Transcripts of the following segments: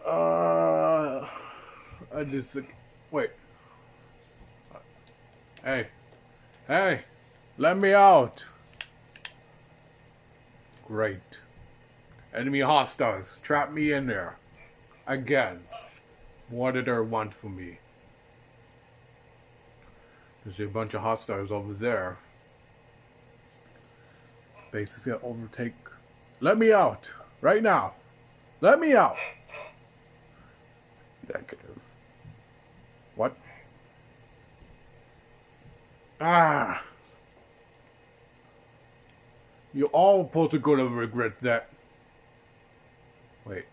Uh, I just wait. Hey, hey, let me out. Great. Enemy hostiles. Trap me in there. Again. What did they want from me? There's a bunch of hostiles over there. Base is gonna overtake. Let me out. Right now. Let me out. Negative. What? Ah. You're all supposed to go to regret that. Wait.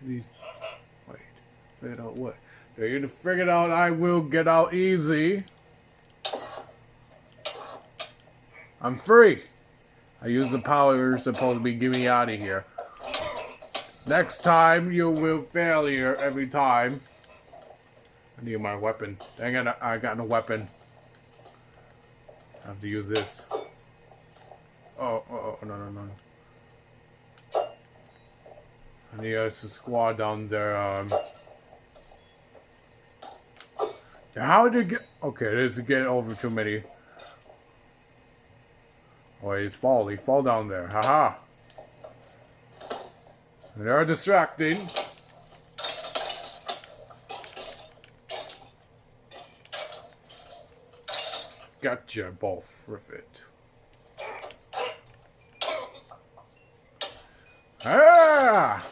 These. Wait. Figured out what? You figured out I will get out easy. I'm free. I use the power you're supposed to be getting me out of here. Next time you will fail here every time. I need my weapon. Dang it, I got no weapon. I have to use this. Oh, no. I need a squad down there. How did it get? Okay, this is getting over too many. Wait, it's fall. He fall down there. Haha. They're distracting. Gotcha, both. Rivet. Ah!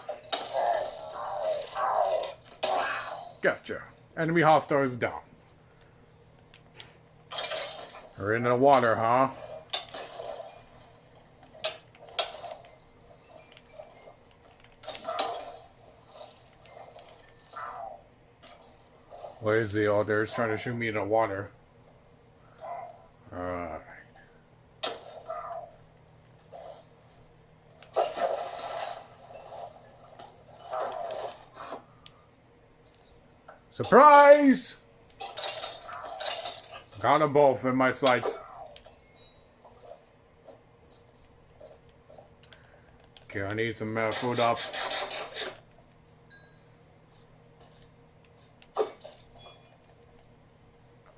Gotcha. Enemy hostiles down. We're in the water, huh? Where is the order? It's trying to shoot me in the water. Alright. Surprise! Got them both in my sights. Okay, I need some food up.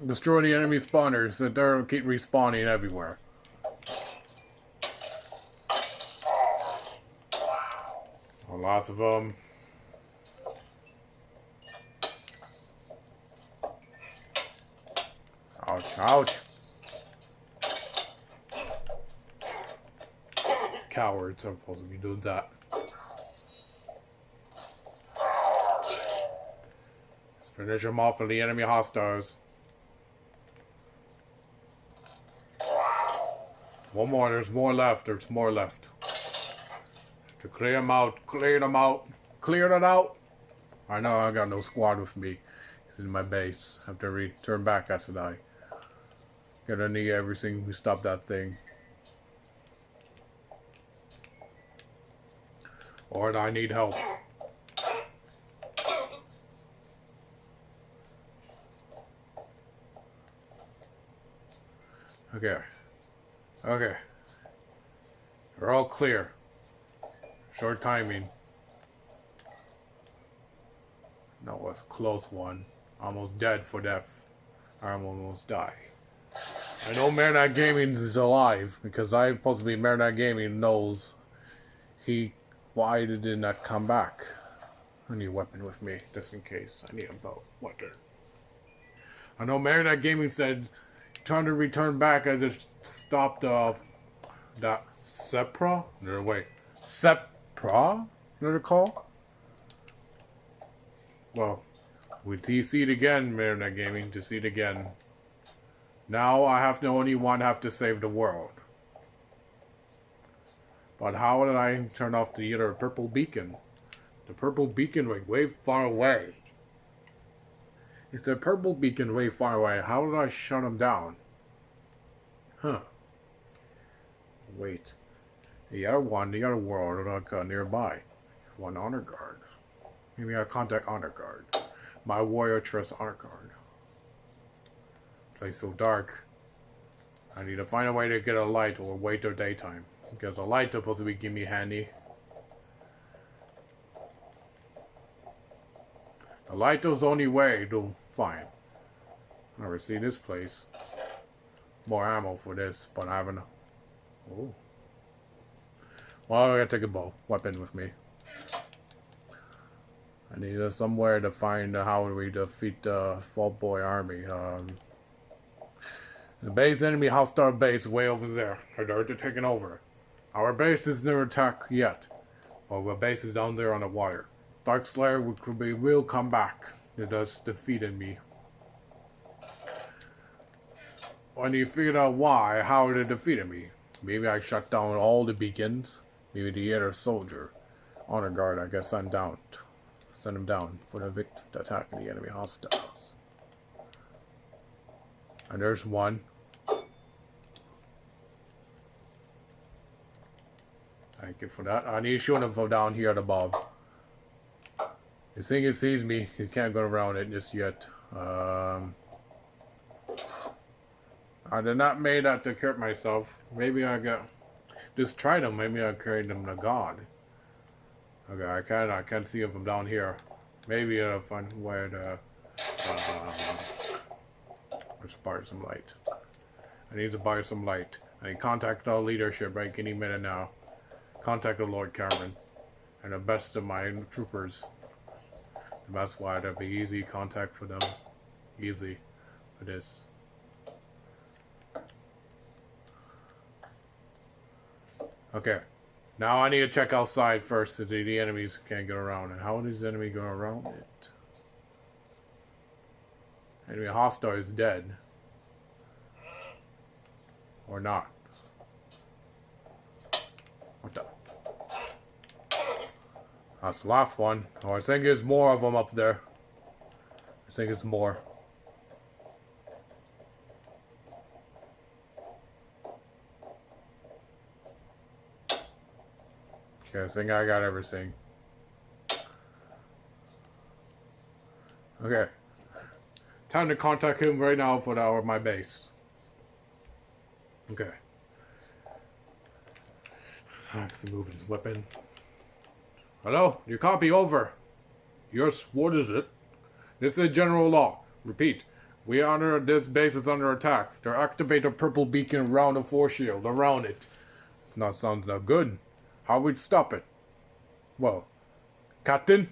Destroy the enemy spawners that they'll keep respawning everywhere. Oh, lots of them. Ouch, ouch. Cowards are supposed to be doing that. Let's finish them off with the enemy hostiles. One more, there's more left, there's more left. To clear them out, clear them out, clear it out. I know I got no squad with me. He's in my base. I have to return back, I said I. Gonna need everything to stop that thing. Or I need help. Okay. Okay. We're all clear. Short timing. No, it's a close one. Almost dead for death. I almost die. I know Marinite Gaming is alive because I supposed to be Marinite Gaming knows why did he not come back? I need a weapon with me just in case. I need a bow. Weapon. I know Marinite Gaming said trying to return back. I just stopped that Sepra. No wait, Sepra. What it called? Well, we see it again, Marinite Gaming. To see it again. Now I have to only one have to save the world. But how did I turn off the other purple beacon? The purple beacon way far away. Is the purple beacon way far away? How did I shut him down? Huh. Wait. The other world nearby. One honor guard. Maybe I'll contact honor guard. My warrior trust honor guard. Place so dark. I need to find a way to get a light or wait till daytime. Because a light is supposed to be give me handy. light is the only way to find. Never seen this place. More ammo for this, but I haven't. Oh. Well, I gotta take a weapon with me. I need somewhere to find how we defeat the Fault Boy army. The base enemy hostile base way over there. They're taking over. Our base is never attacked yet. Well, our base is down there on the water. Darkslayer will come back. It has defeated me. When you figure out why, how they defeated me. Maybe I shut down all the beacons. Maybe the inner soldier. Honor guard, I guess send him down for the attack of the enemy hostiles. And there's one. Thank you for that. I need to shoot him from down here at above. You think it sees me, you can't go around it just yet. I did not make that to hurt myself. Maybe I got just tried them. Maybe I carried them to God. Okay, I can't see him from down here. Maybe I'll find where the let's buy some light. I need to buy some light. I need to contact our leadership right any minute now. Contact the Lord Cameron and the best of my troopers. And that's why that'll be easy contact for them. Easy for this. Okay. Now I need to check outside first so the enemies can't get around. And how does the enemy go around it? Enemy hostile is dead. Or not. What the? That's the last one. Oh, I think there's more of them up there. I think it's more. Okay, I think I got everything. Okay. Time to contact him right now for my base. Okay. I have to move his weapon. Hello? Your copy over. Yes, what is it? This is general law. Repeat. This base is under attack. They activate a purple beacon around the force shield. Around it. It's not sounds no good. How we'd stop it? Well, Captain,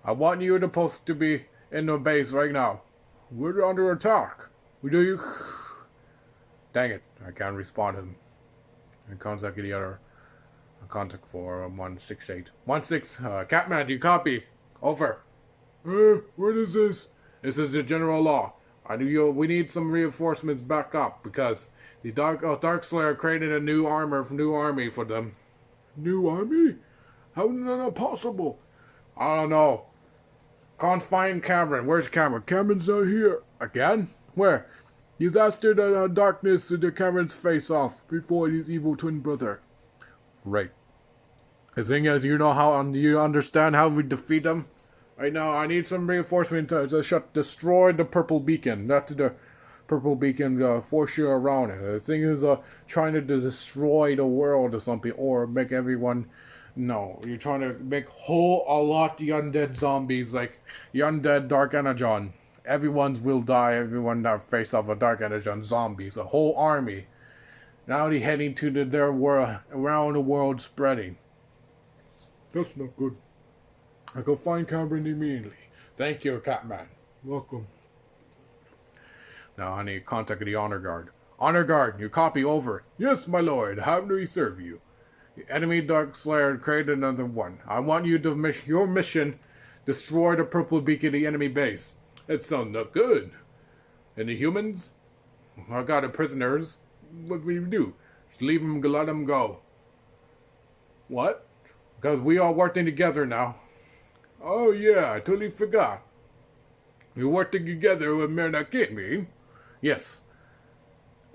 I want you supposed to be in the base right now. We're under attack. Do you? Dang it! I can't respond to him. I contact the other. Contact for 168. 16. Catman, do you copy? Over. What is this? This is the general law. We need some reinforcements back up because the Darkslayer created a new army for them. New army? How is that possible? I don't know. Can't find Cameron. Where's Cameron? Cameron's not here. Again? Where? He's after the darkness to the Cameron's face off before his evil twin brother. Right. The thing is, you understand how we defeat them? Right now, I need some reinforcement to destroy the purple beacon. That's the purple beacon force you around it. The thing is, trying to destroy the world or something, or make everyone. No, you're trying to make a lot the undead zombies, like the undead Dark Energon. Everyone will die. Everyone that face off a Dark Energon zombies, a whole army. Now they're heading to their world, around the world, spreading. That's not good. I go find Cameron immediately. Thank you, Catman. Welcome. Now I need to contact the Honor Guard. Honor Guard, your copy over. Yes, my lord. How do we serve you? The enemy Darkslayer created another one. I want you to your mission: destroy the purple beacon of the enemy base. That sounds not good. And the humans? I got the prisoners. What will you do? Just leave them, let them go. What? Because we are working together now. Oh yeah, I totally forgot. You're working together with Merna Gaming? Yes.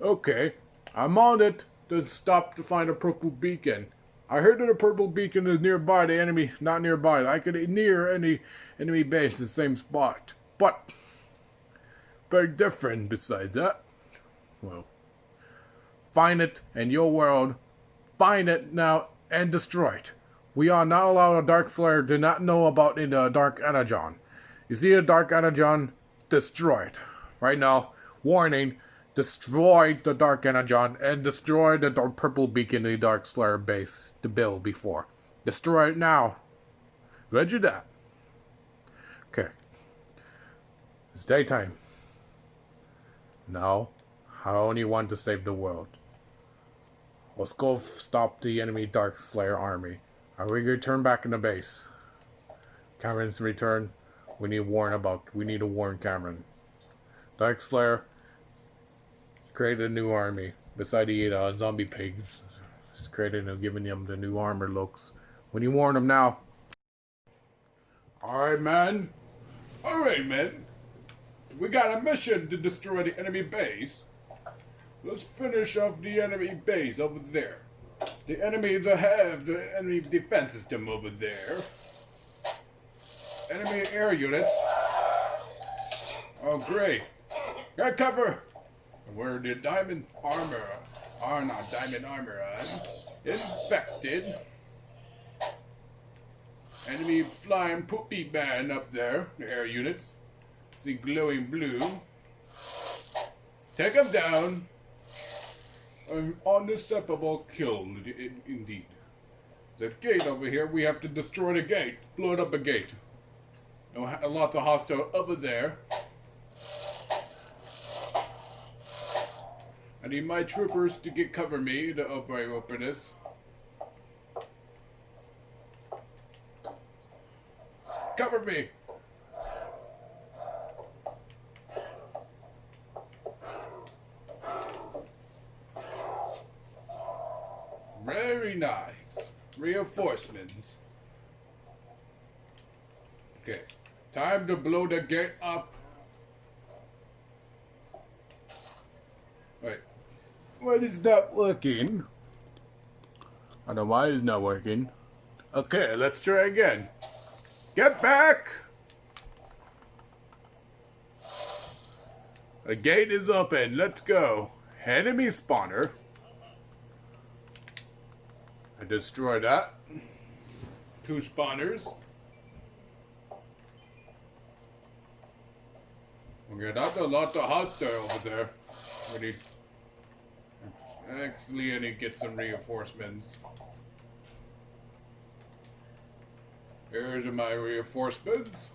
Okay, I'm on it to stop to find a purple beacon. I heard that a purple beacon is nearby the enemy, not nearby. I could near any enemy base, the same spot. But very different besides that. Well, find it in your world. Find it now and destroy it. We are not allowed a Darkslayer to not know about the Dark Energon. You see the Dark Energon? Destroy it. Right now, warning, destroy the Dark Energon and destroy the purple beacon in the Dark Slayer base, the build before. Destroy it now. Roger that. Okay. It's daytime. Now, I only want to save the world. Let's go stop the enemy Dark Slayer army. Are we going to turn back in the base? Cameron's return. We need to warn Cameron. Dark Slayer created a new army beside the zombie pigs. Just giving them the new armor looks. We need to warn them now. Alright, man. Alright, man. We got a mission to destroy the enemy base. Let's finish off the enemy base over there. The enemy defense system over there. Enemy air units. Oh, great. Got cover. Where the diamond armor are not diamond armor on. Infected. Enemy flying poopy man up there. The air units. See glowing blue. Take them down. Unacceptable kill, indeed. The gate over here, we have to destroy the gate. Blow it up a gate. Lots of hostile over there. I need my troopers to cover me to open this. Cover me! Very nice. Reinforcements. Okay. Time to blow the gate up. Wait. Why is that working? I don't know why it's not working. Okay, let's try again. Get back! The gate is open. Let's go. Enemy spawner. I destroyed that. 2 spawners. We got a lot of hostile over there. We need... Actually, I need to get some reinforcements. Here's my reinforcements.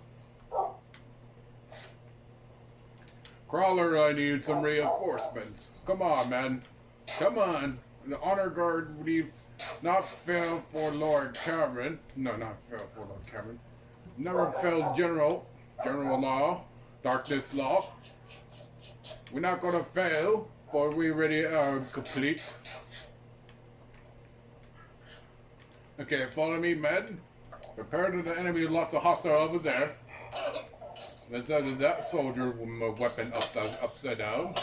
Crawler, I need some reinforcements. Come on, man. Come on. The honor guard would need... Not fail for Lord Cameron. No, not fail for Lord Cameron. Never failed General Law. Darkness Law. We're not gonna fail, for we already are complete. Okay, follow me, men. Prepare to the enemy, lots of hostile over there. Let's add that soldier with my weapon upside down.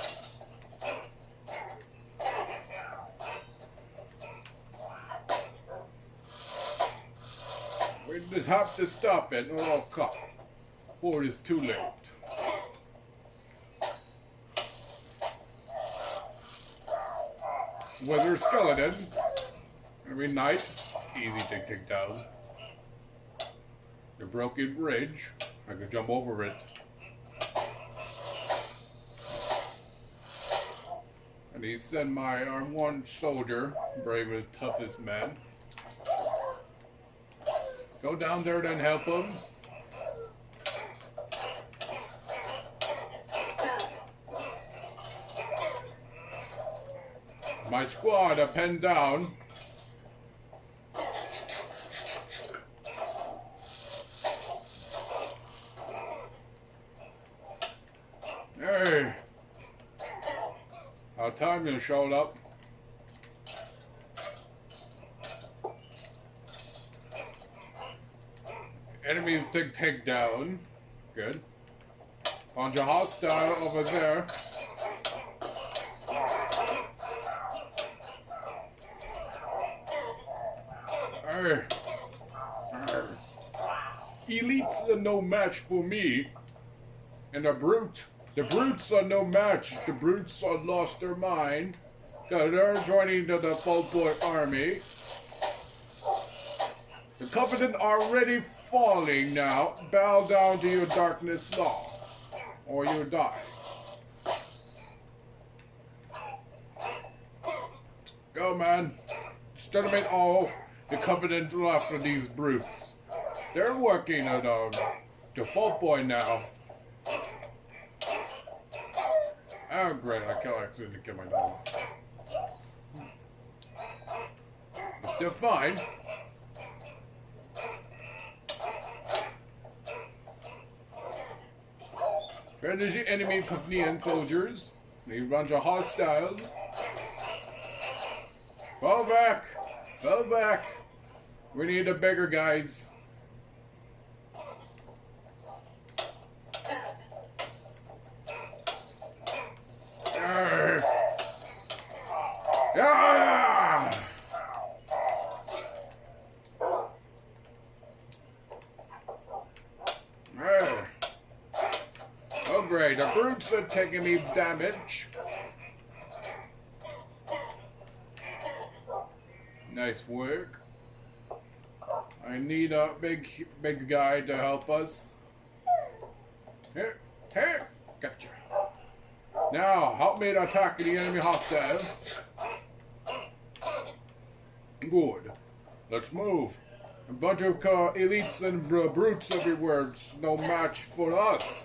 We just have to stop it at all costs, or it is too late. Wither skeleton. Every night, easy to take down. The broken bridge, I can jump over it. I need to send my one soldier, brave and toughest man. Go down there and help him. My squad are pinned down. Hey! Our time you showed up. Enemies take down. Good. Bunch of hostile over there. Elites are no match for me. And the brutes are no match. The brutes are lost their mind. They're joining the Full Boy army. The Covenant are ready falling now. Bow down to your darkness law, or you die. Go, man. Exterminate all the covenant left of these brutes. They're working at default point now. Oh, great. I accidentally killed my dog. It's still fine. Finish the enemy Kavnian soldiers. They run to hostiles. Fall back! Fall back! We need the bigger guys. Ah! Oh great, the brutes are taking me damage. Nice work. I need a big guy to help us. Here, gotcha. Now, help me to attack the enemy hostile. Good. Let's move. A bunch of elites and brutes everywhere. It's no match for us.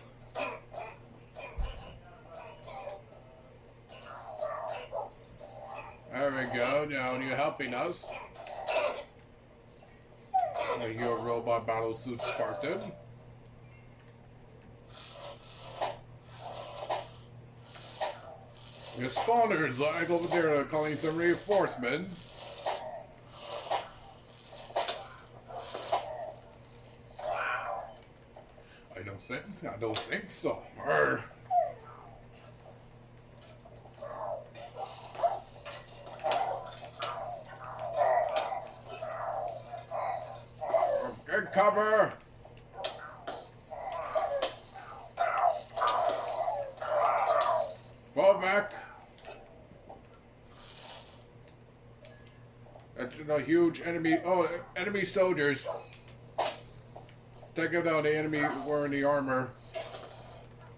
There we go. Now you're helping us. Your robot battlesuit Spartan. Your spawners, like over there, calling some reinforcements. I don't think so. Arr. Good cover. Fall back. That's a huge enemy. Oh, enemy soldiers. Take out the enemy wearing the armor.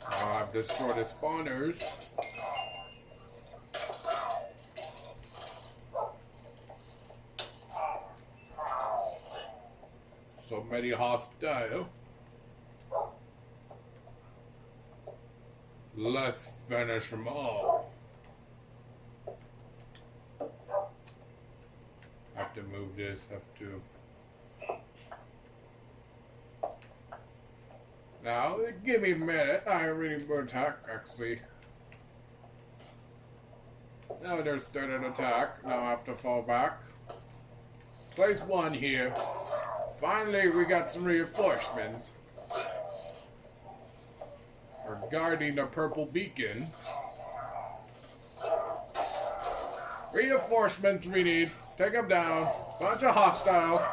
I've destroyed the spawners. So many hostile. Let's finish them all. Have to move this, have to. Now, give me a minute. I really will attack, actually. Now they're starting an attack. Now I have to fall back. Place one here. Finally, we got some reinforcements. We're guarding the purple beacon. Reinforcements we need. Take them down. Bunch of hostile.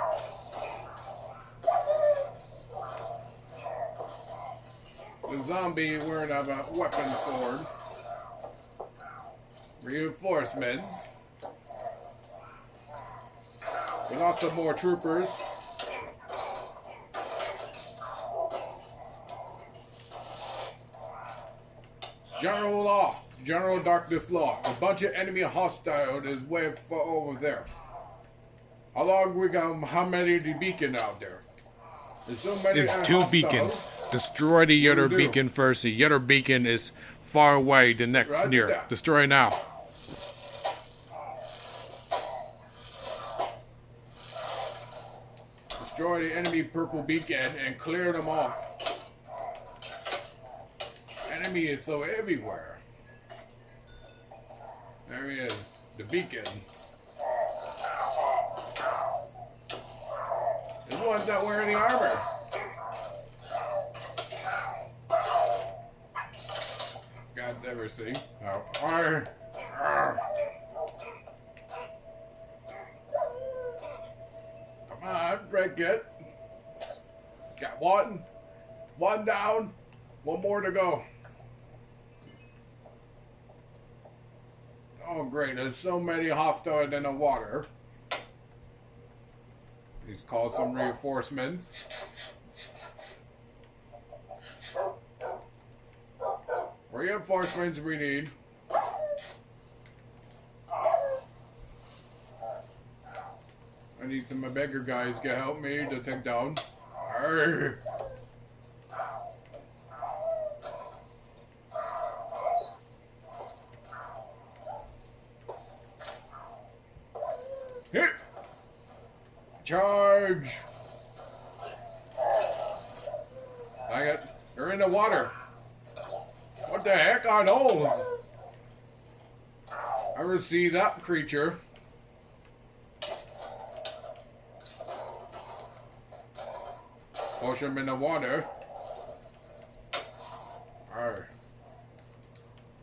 The zombie wearing a weapon sword. Reinforcements. We lost some more troopers. General Law. General Darkness Law. A bunch of enemy hostile is way over there. How long we got? How many of the beacon out there? There's so many. It's two beacons. Destroy the other beacon first. The other beacon is far away. The next near. Destroy now. Destroy the enemy purple beacon and clear them off. Enemy is so everywhere. There he is. The beacon. The one's not wearing the armor. God's ever see. Oh, arr, arr. Come on, break it. Got one down, one more to go. Oh great, there's so many hostile in the water. He's called some reinforcements. Reinforcements we need. I need some of my bigger guys to help me to take down. Arrgh. Hit! Charge! Dang it. You're in the water. What the heck are those? Ever see that creature? Push him in the water. Arr.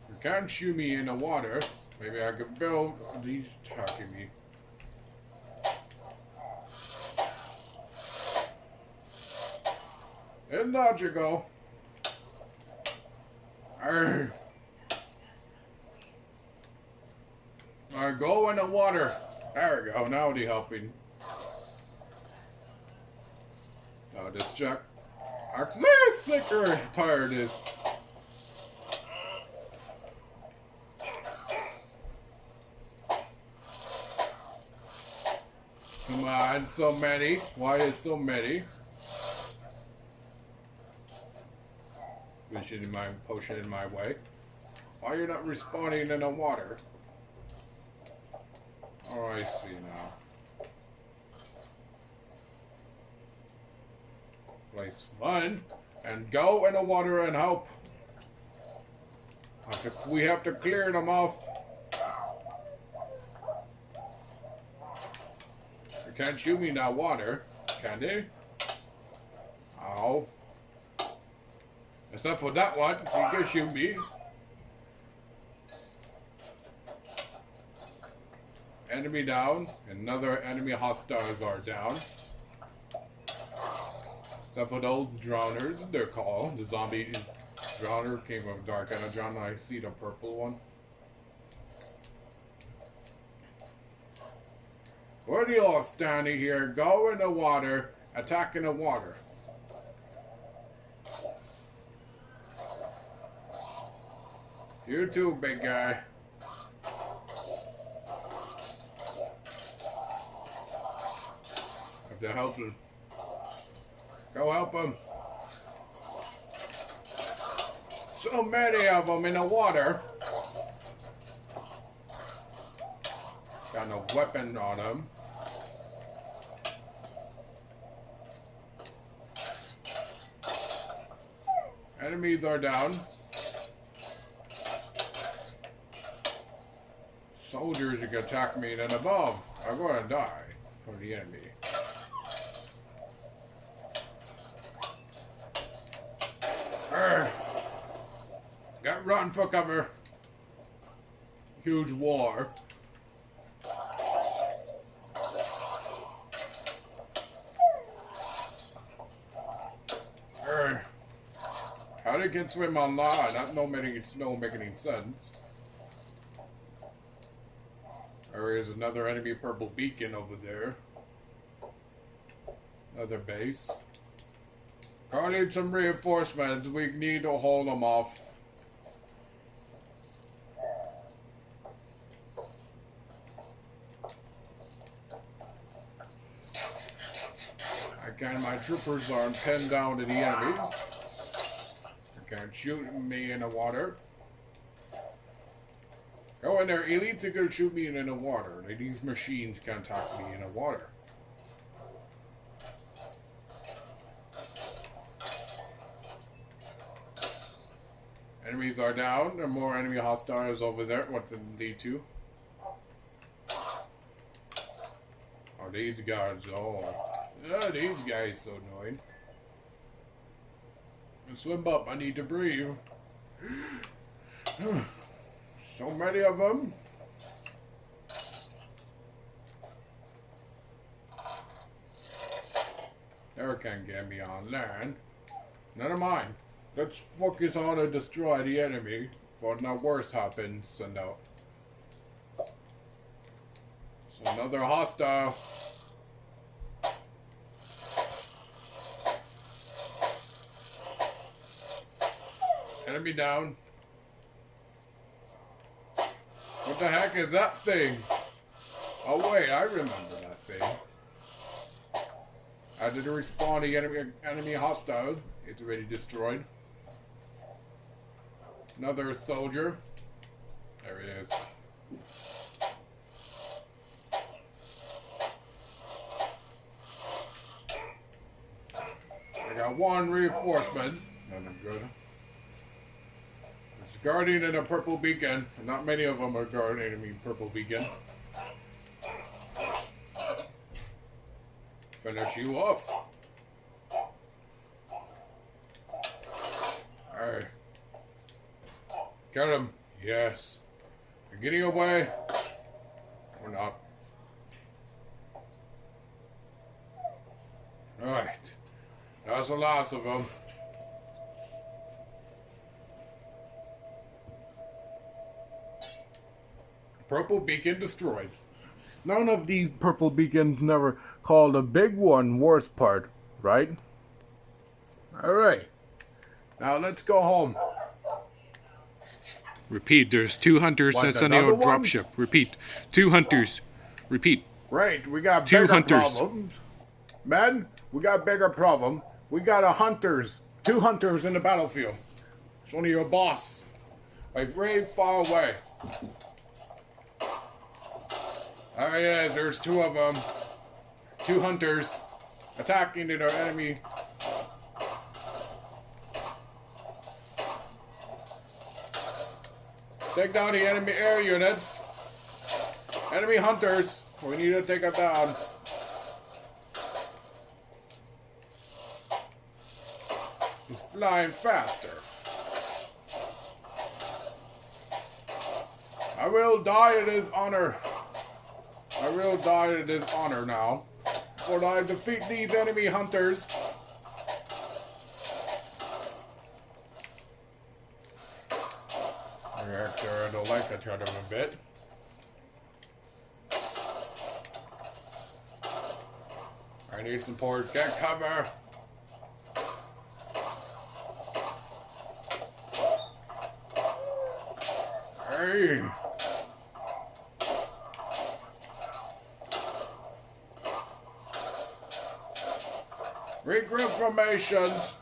You can't shoot me in the water. Maybe I could build. Oh, he's attacking me. Illogical. Arr. Alright, go in the water. There we go. Now he's helping. Now just check. Sicker. Tired is. Come on, so many. Why is so many? Pushing in my potion in my way. Why are you not respawning in the water? Oh, I see now. Place one and go in the water and help. We have to clear them off. You can't shoot me in that water, can they? Ow. Except for that one, you can shoot me. Enemy down. Another enemy hostiles are down. Except for those drowners, they're called. The zombie drowner came from Dark Energon. I see the purple one. What are you all standing here? Go in the water. Attack in the water. You too, big guy. Have to help him. Go help him. So many of them in the water. Got no weapon on him. Enemies are down. Soldiers who can attack me and above are going to die from the enemy. Got run for cover. Huge war. How they can swim on land? Not no making any sense. There is another enemy purple beacon over there. Another base. I need some reinforcements. We need to hold them off. Again, my troopers are pinned down to the enemies. They can't shoot me in the water. Go in there, elites are gonna shoot me in the water. These machines can't attack me in the water. Enemies are down. There are more enemy hostiles over there. What's it lead to? Oh, these guys. Oh, these guys so annoying. Swim up. I need to breathe. So many of them. They can't get me on land. Never mind. Let's focus on to destroy the enemy before no worse happens. And no. So another hostile. Enemy down. the heck is that thing? Oh wait, I remember that thing. After the respawn the enemy hostiles, it's already destroyed. Another soldier. There he is. I got one reinforcement. Nothing good. It's guarding in a purple beacon. Not many of them are guarding in a purple beacon. Finish you off. Alright. Get him. Yes. You're getting away. Or not. Alright. That's the last of them. Purple beacon destroyed. None of these purple beacons never called a big one worst part, right? Alright. Now let's go home. Repeat, there's 2 hunters Want that's on the another old one? dropship. Repeat, 2 hunters. Repeat. Right, we got 2 bigger hunters. problems. Men, we got bigger problem. We got 2 hunters in the battlefield. It's only your boss. Like way far away. Oh yeah, there's 2 of them. 2 hunters attacking their enemy. Take down the enemy air units. Enemy hunters. We need to take them down. He's flying faster. I will die in his honor. I will die in his honor now. For I defeat these enemy hunters. I don't like each other a bit. I need support. Get cover. Hey. Regroup formations.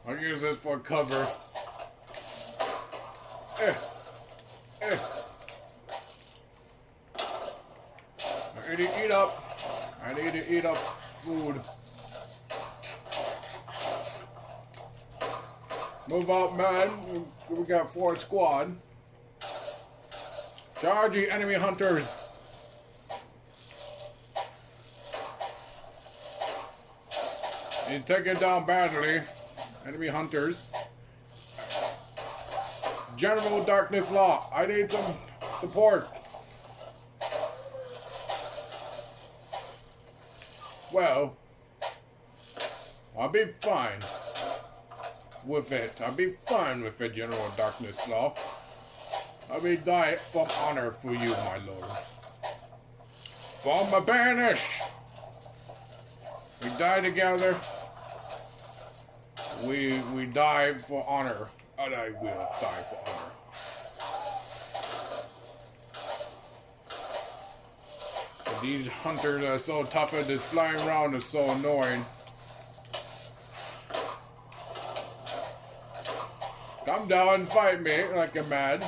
I'll use this for cover. I need to eat up. I need to eat up food. Move out, man. We got 4 squad. Charge the enemy hunters. And take it down badly. Enemy hunters. General Darkness Law. I need some support. Well, I'll be fine with it. I'll be fine with it, General Darkness Law. I'll be die from honor for you, my lord. From the banished. We die together. We die for honor. And I will die for honor. And these hunters are so tough at this flying around is so annoying. Come down and fight me like a mad.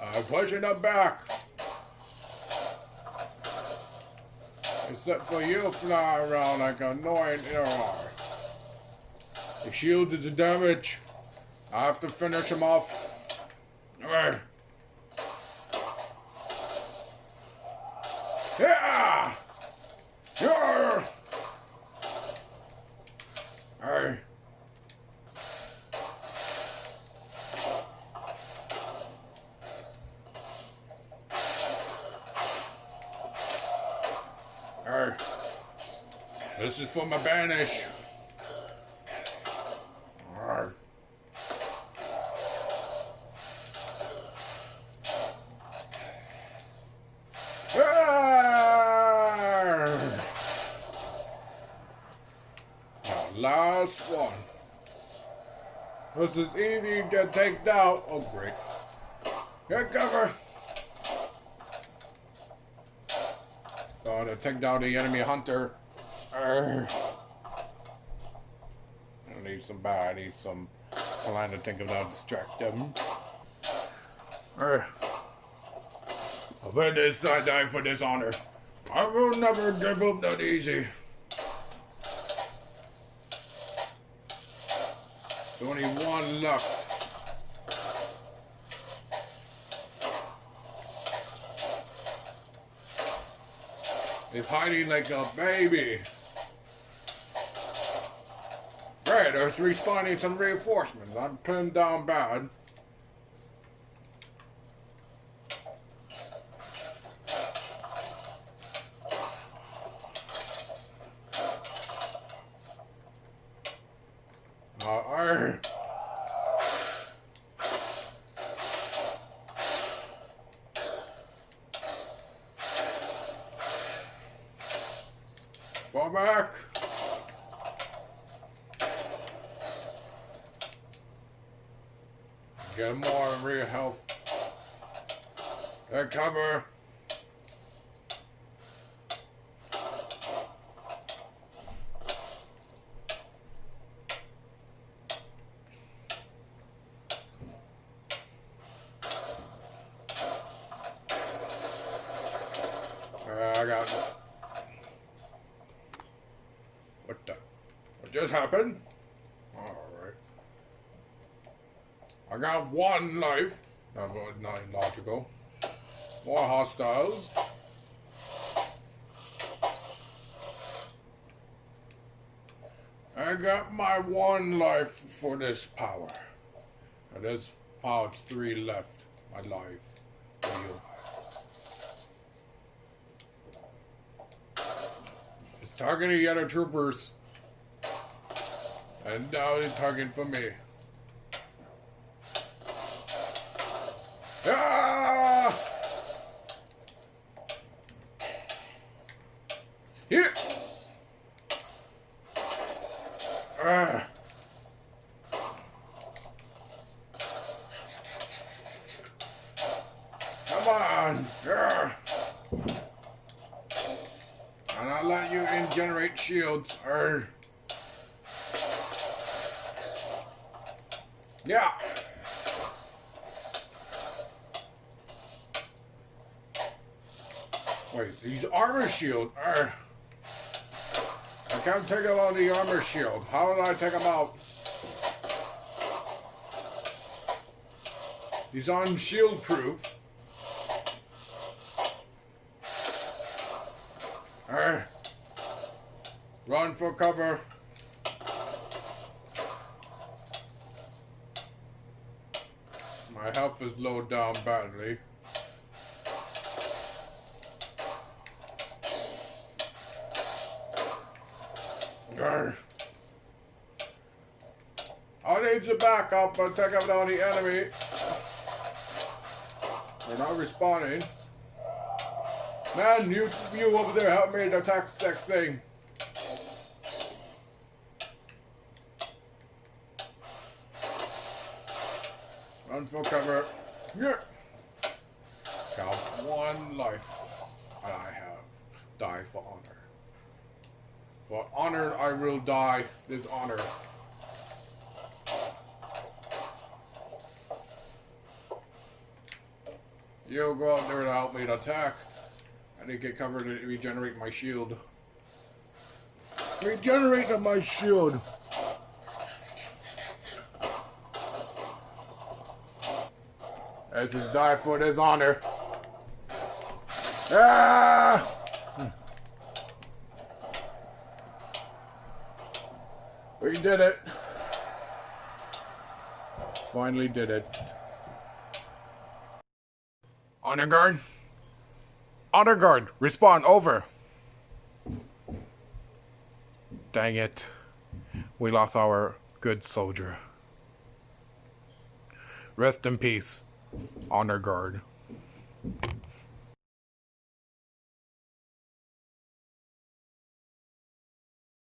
I'm pushing them back. Except for you fly around like an annoying error. The shield is the damage. I have to finish him off. Alright. Yeah! Yeah! Alright. Alright. This is for my banish. Alright. last one. This is easy to get taken out. Oh, great. Get cover. So to take down the enemy hunter. I need some plan to think of how to distract them. I bet this I die for dishonor. I will never give up that easy. There's only one left. He's hiding like a baby. Right, there's respawning some reinforcements. I'm pinned down bad. Fall back. Get more real health. Get cover. I got it. What just happened? Alright. I got one life. That was not logical. More hostiles. I got my one life for this power. And there's power 3 left. My life. Heal. It's targeting the other troopers. And now it's targeting for me. Ah! Here! Ah! Come on! Ah! I'm not letting you generate shields. Yeah! Wait, he's armor shield. I can't take him out the armor shield. How did I take him out? He's on shield proof. Run for cover. My health is low down badly. I need to back up and take out down the enemy. They're not respawning. Man, you over there help me to attack that thing. Run for cover. Yeah. Got one life. And I have died for honor. For honor, I will die. Dishonor. You go out there to help me to attack. I need to get covered to regenerate my shield. Regenerate my shield. This is die for dishonor. Ah! We did it. Finally did it. Honor guard. Honor guard. Respawn. Over. Dang it. We lost our good soldier. Rest in peace. Honor guard.